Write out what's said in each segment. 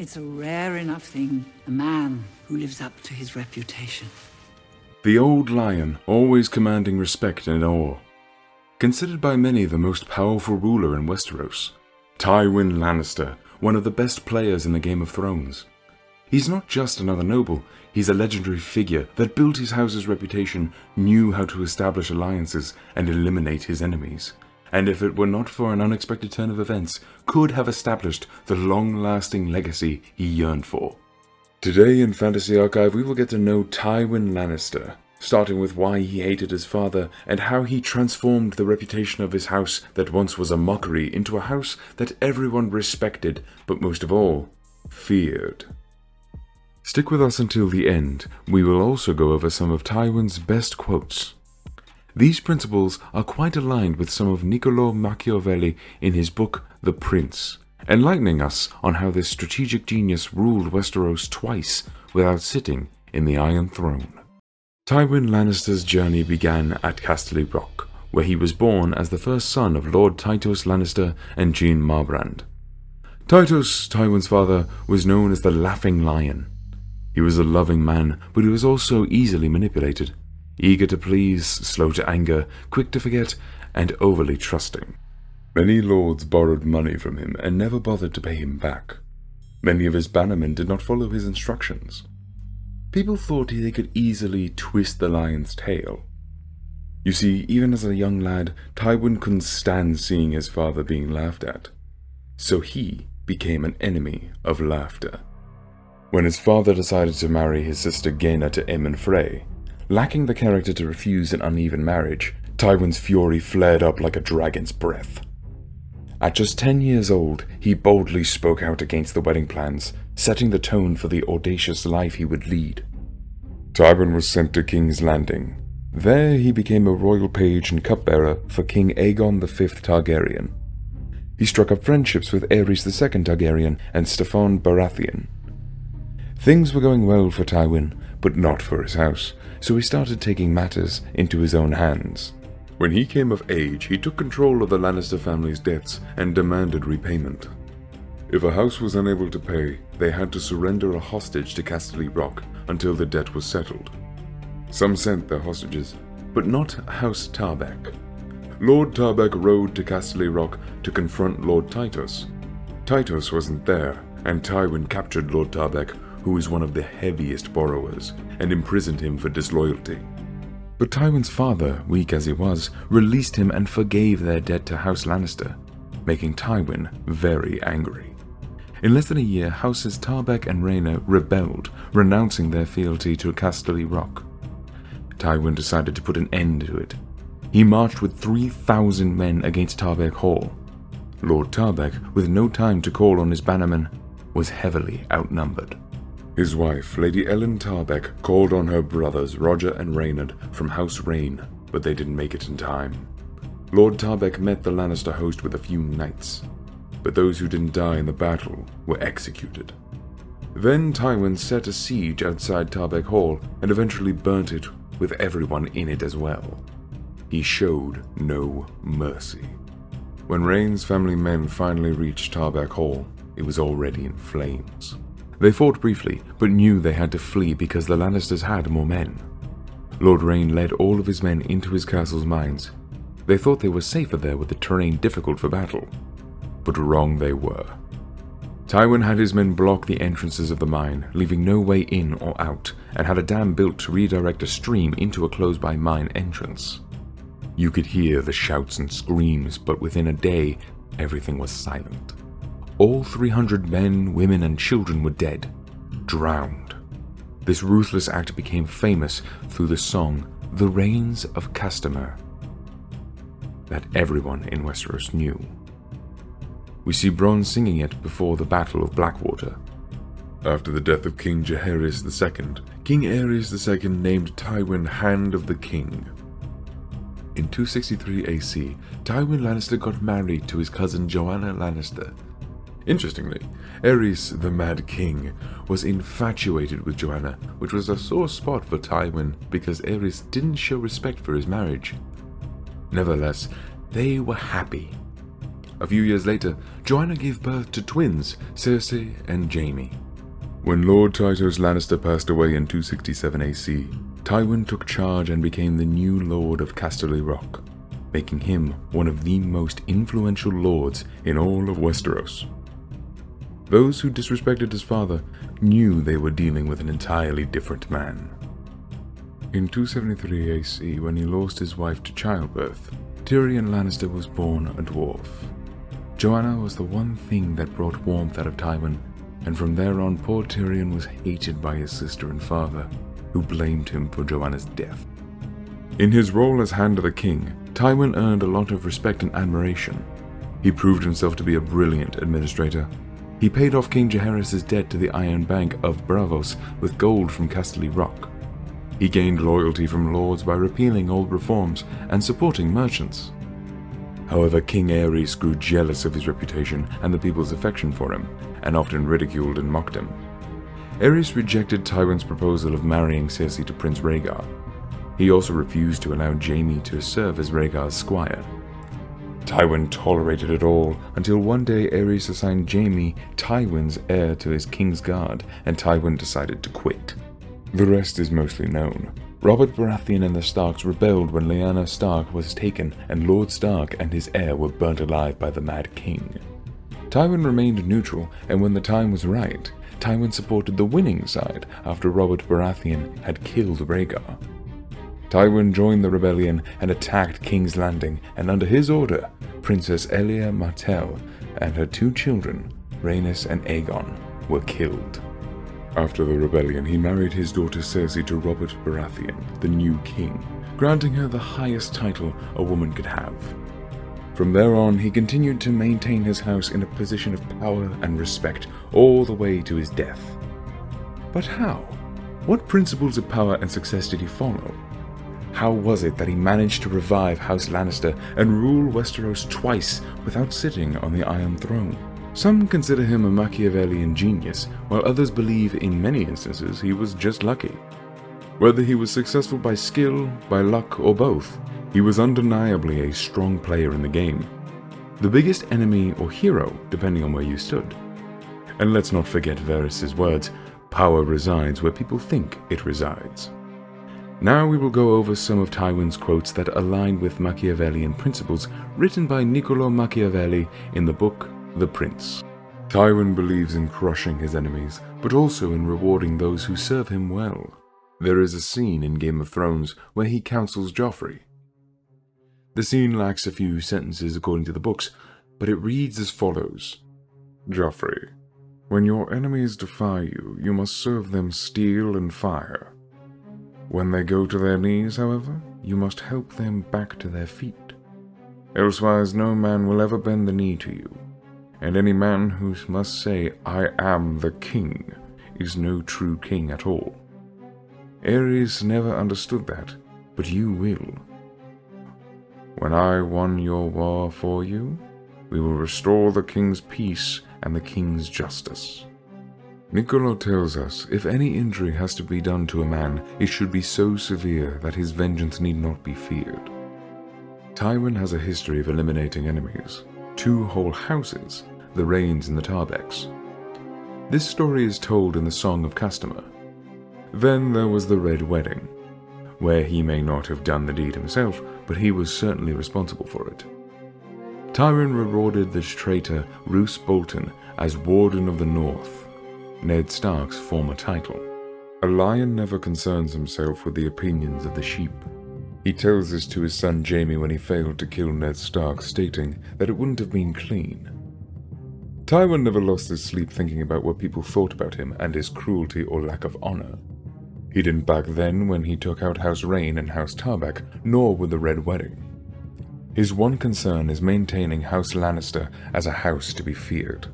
It's a rare enough thing, a man who lives up to his reputation. The old lion, always commanding respect and awe. Considered by many the most powerful ruler in Westeros. Tywin Lannister, one of the best players in the Game of Thrones. He's not just another noble, he's a legendary figure that built his house's reputation, knew how to establish alliances and eliminate his enemies, and if it were not for an unexpected turn of events, could have established the long-lasting legacy he yearned for. Today in Fantasy Archive we will get to know Tywin Lannister, starting with why he hated his father and how he transformed the reputation of his house that once was a mockery into a house that everyone respected, but most of all, feared. Stick with us until the end. We will also go over some of Tywin's best quotes. These principles are quite aligned with some of Niccolo Machiavelli in his book The Prince, enlightening us on how this strategic genius ruled Westeros twice without sitting in the Iron Throne. Tywin Lannister's journey began at Casterly Rock, where he was born as the first son of Lord Tytos Lannister and Jean Marbrand. Tytos, Tywin's father, was known as the Laughing Lion. He was a loving man, but he was also easily manipulated, eager to please, slow to anger, quick to forget, and overly trusting. Many lords borrowed money from him and never bothered to pay him back. Many of his bannermen did not follow his instructions. People thought they could easily twist the lion's tail. You see, even as a young lad, Tywin couldn't stand seeing his father being laughed at. So he became an enemy of laughter. When his father decided to marry his sister Gaena to Aemon Frey, lacking the character to refuse an uneven marriage, Tywin's fury flared up like a dragon's breath. At just 10 years old, he boldly spoke out against the wedding plans, setting the tone for the audacious life he would lead. Tywin was sent to King's Landing. There he became a royal page and cupbearer for King Aegon V Targaryen. He struck up friendships with Aerys II Targaryen and Stefan Baratheon. Things were going well for Tywin, but not for his house, so he started taking matters into his own hands. When he came of age, he took control of the Lannister family's debts and demanded repayment. If a house was unable to pay, they had to surrender a hostage to Casterly Rock until the debt was settled. Some sent their hostages, but not House Tarbeck. Lord Tarbeck rode to Casterly Rock to confront Lord Tytos. Tytos wasn't there, and Tywin captured Lord Tarbeck, who was one of the heaviest borrowers, and imprisoned him for disloyalty. But Tywin's father, weak as he was, released him and forgave their debt to House Lannister, making Tywin very angry. In less than a year, Houses Tarbeck and Rhaena rebelled, renouncing their fealty to Casterly Rock. Tywin decided to put an end to it. He marched with 3,000 men against Tarbeck Hall. Lord Tarbeck, with no time to call on his bannermen, was heavily outnumbered. His wife, Lady Ellen Tarbeck, called on her brothers Roger and Reynard from House Rain, but they didn't make it in time. Lord Tarbeck met the Lannister host with a few knights, but those who didn't die in the battle were executed. Then Tywin set a siege outside Tarbeck Hall and eventually burnt it with everyone in it as well. He showed no mercy. When Rhaen's family men finally reached Tarbeck Hall, it was already in flames. They fought briefly, but knew they had to flee because the Lannisters had more men. Lord Rhaen led all of his men into his castle's mines. They thought they were safer there with the terrain difficult for battle, but wrong they were. Tywin had his men block the entrances of the mine, leaving no way in or out, and had a dam built to redirect a stream into a close-by mine entrance. You could hear the shouts and screams, but within a day, everything was silent. All 300 men, women, and children were dead, drowned. This ruthless act became famous through the song The Rains of Castamere that everyone in Westeros knew. We see Bronn singing it before the Battle of Blackwater. After the death of King Jaehaerys II, King Aerys II named Tywin Hand of the King. In 263 AC, Tywin Lannister got married to his cousin Joanna Lannister. Interestingly, Aerys, the Mad King, was infatuated with Joanna, which was a sore spot for Tywin because Aerys didn't show respect for his marriage. Nevertheless, they were happy. A few years later, Joanna gave birth to twins, Cersei and Jaime. When Lord Tytos Lannister passed away in 267 AC, Tywin took charge and became the new Lord of Casterly Rock, making him one of the most influential lords in all of Westeros. Those who disrespected his father knew they were dealing with an entirely different man. In 273 AC, when he lost his wife to childbirth, Tyrion Lannister was born a dwarf. Joanna was the one thing that brought warmth out of Tywin, and from there on poor Tyrion was hated by his sister and father, who blamed him for Joanna's death. In his role as Hand of the King, Tywin earned a lot of respect and admiration. He proved himself to be a brilliant administrator. He paid off King Jaehaerys' debt to the Iron Bank of Braavos with gold from Casterly Rock. He gained loyalty from lords by repealing old reforms and supporting merchants. However, King Aerys grew jealous of his reputation and the people's affection for him, and often ridiculed and mocked him. Aerys rejected Tywin's proposal of marrying Cersei to Prince Rhaegar. He also refused to allow Jaime to serve as Rhaegar's squire. Tywin tolerated it all until one day Aerys assigned Jaime Tywin's heir to his King's Guard, and Tywin decided to quit. The rest is mostly known. Robert Baratheon and the Starks rebelled when Lyanna Stark was taken, and Lord Stark and his heir were burnt alive by the Mad King. Tywin remained neutral, and when the time was right, Tywin supported the winning side after Robert Baratheon had killed Rhaegar. Tywin joined the rebellion and attacked King's Landing, and under his order, Princess Elia Martell and her two children, Rhaenys and Aegon, were killed. After the rebellion, he married his daughter Cersei to Robert Baratheon, the new king, granting her the highest title a woman could have. From there on, he continued to maintain his house in a position of power and respect all the way to his death. But how? What principles of power and success did he follow? How was it that he managed to revive House Lannister and rule Westeros twice without sitting on the Iron Throne? Some consider him a Machiavellian genius, while others believe in many instances he was just lucky. Whether he was successful by skill, by luck, or both, he was undeniably a strong player in the game. The biggest enemy or hero, depending on where you stood. And let's not forget Varys' words, "Power resides where people think it resides." Now we will go over some of Tywin's quotes that align with Machiavellian principles written by Niccolo Machiavelli in the book The Prince. Tywin believes in crushing his enemies, but also in rewarding those who serve him well. There is a scene in Game of Thrones where he counsels Joffrey. The scene lacks a few sentences according to the books, but it reads as follows. Joffrey, when your enemies defy you, you must serve them steel and fire. When they go to their knees, however, you must help them back to their feet. Elsewise no man will ever bend the knee to you, and any man who must say, "I am the king," is no true king at all. Aerys never understood that, but you will. When I won your war for you, we will restore the king's peace and the king's justice. Niccolo tells us if any injury has to be done to a man, it should be so severe that his vengeance need not be feared. Tywin has a history of eliminating enemies, 2 whole houses, the Reynes and the Tarbecks. This story is told in the Song of Castamere. Then there was the Red Wedding, where he may not have done the deed himself, but he was certainly responsible for it. Tywin rewarded the traitor Roose Bolton as Warden of the North, Ned Stark's former title. A lion never concerns himself with the opinions of the sheep. He tells this to his son Jaime when he failed to kill Ned Stark, stating that it wouldn't have been clean. Tywin never lost his sleep thinking about what people thought about him and his cruelty or lack of honor. He didn't back then when he took out House Reyne and House Tarbeck, nor with the Red Wedding. His one concern is maintaining House Lannister as a house to be feared.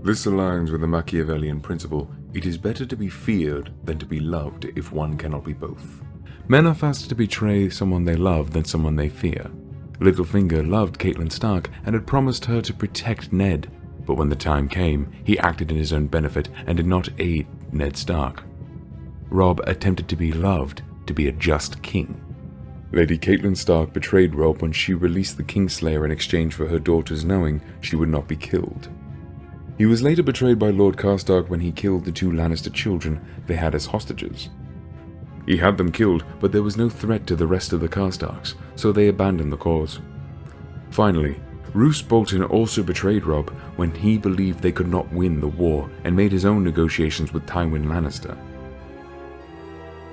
This aligns with the Machiavellian principle, it is better to be feared than to be loved if one cannot be both. Men are faster to betray someone they love than someone they fear. Littlefinger loved Catelyn Stark and had promised her to protect Ned, but when the time came, he acted in his own benefit and did not aid Ned Stark. Robb attempted to be loved, to be a just king. Lady Catelyn Stark betrayed Robb when she released the Kingslayer in exchange for her daughters knowing she would not be killed. He was later betrayed by Lord Karstark when he killed the 2 Lannister children they had as hostages. He had them killed, but there was no threat to the rest of the Karstarks, so they abandoned the cause. Finally, Roose Bolton also betrayed Robb when he believed they could not win the war and made his own negotiations with Tywin Lannister.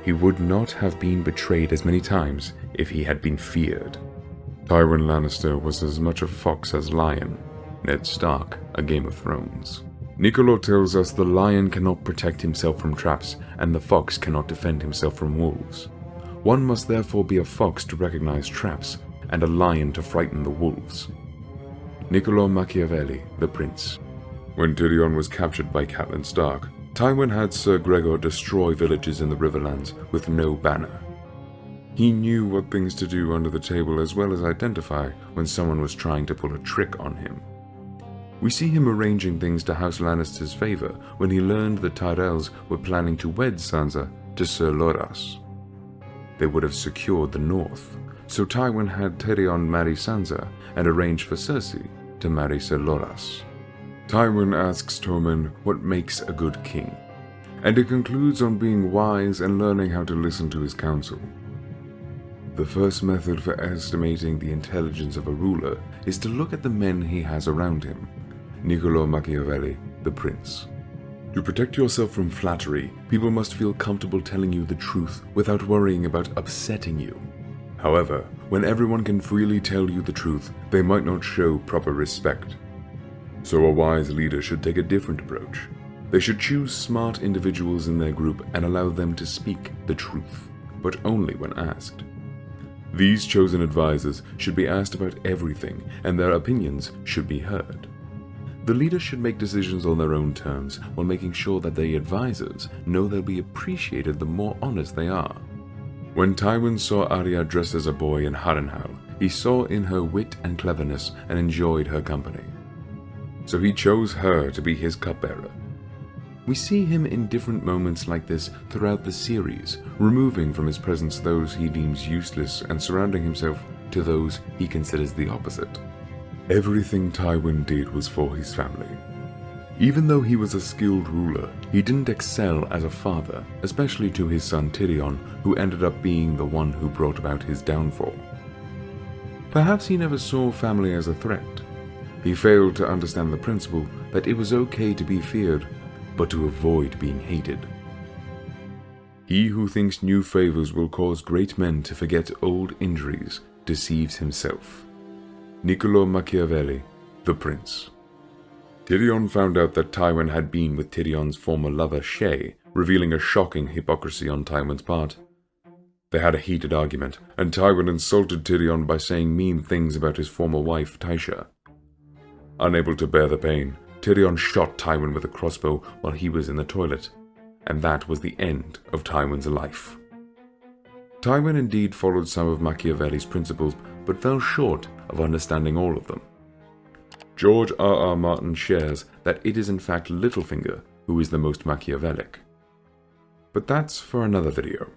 He would not have been betrayed as many times if he had been feared. Tywin Lannister was as much a fox as lion, Ned Stark a Game of Thrones. Niccolo tells us the lion cannot protect himself from traps and the fox cannot defend himself from wolves. One must therefore be a fox to recognize traps and a lion to frighten the wolves. Niccolo Machiavelli, the Prince. When Tyrion was captured by Catelyn Stark, Tywin had Sir Gregor destroy villages in the Riverlands with no banner. He knew what things to do under the table as well as identify when someone was trying to pull a trick on him. We see him arranging things to House Lannister's favor when he learned the Tyrells were planning to wed Sansa to Sir Loras. They would have secured the north, so Tywin had Tyrion marry Sansa and arrange for Cersei to marry Sir Loras. Tywin asks Tormund what makes a good king, and it concludes on being wise and learning how to listen to his counsel. The first method for estimating the intelligence of a ruler is to look at the men he has around him. Niccolo Machiavelli, the Prince. To protect yourself from flattery, people must feel comfortable telling you the truth without worrying about upsetting you. However, when everyone can freely tell you the truth, they might not show proper respect. So a wise leader should take a different approach. They should choose smart individuals in their group and allow them to speak the truth, but only when asked. These chosen advisors should be asked about everything, and their opinions should be heard. The leader should make decisions on their own terms while making sure that the advisors know they'll be appreciated the more honest they are. When Tywin saw Arya dressed as a boy in Harrenhal, he saw in her wit and cleverness and enjoyed her company. So he chose her to be his cupbearer. We see him in different moments like this throughout the series, removing from his presence those he deems useless and surrounding himself to those he considers the opposite. Everything Tywin did was for his family. Even though he was a skilled ruler, he didn't excel as a father, especially to his son Tyrion, who ended up being the one who brought about his downfall. Perhaps he never saw family as a threat. He failed to understand the principle that it was okay to be feared, but to avoid being hated. He who thinks new favors will cause great men to forget old injuries deceives himself. Niccolo Machiavelli, the Prince. Tyrion found out that Tywin had been with Tyrion's former lover Shae, revealing a shocking hypocrisy on Tywin's part. They had a heated argument, and Tywin insulted Tyrion by saying mean things about his former wife Tysha. Unable to bear the pain, Tyrion shot Tywin with a crossbow while he was in the toilet, and that was the end of Tywin's life. Tywin indeed followed some of Machiavelli's principles, but fell short of understanding all of them. George R.R. Martin shares that it is in fact Littlefinger who is the most Machiavellic. But that's for another video.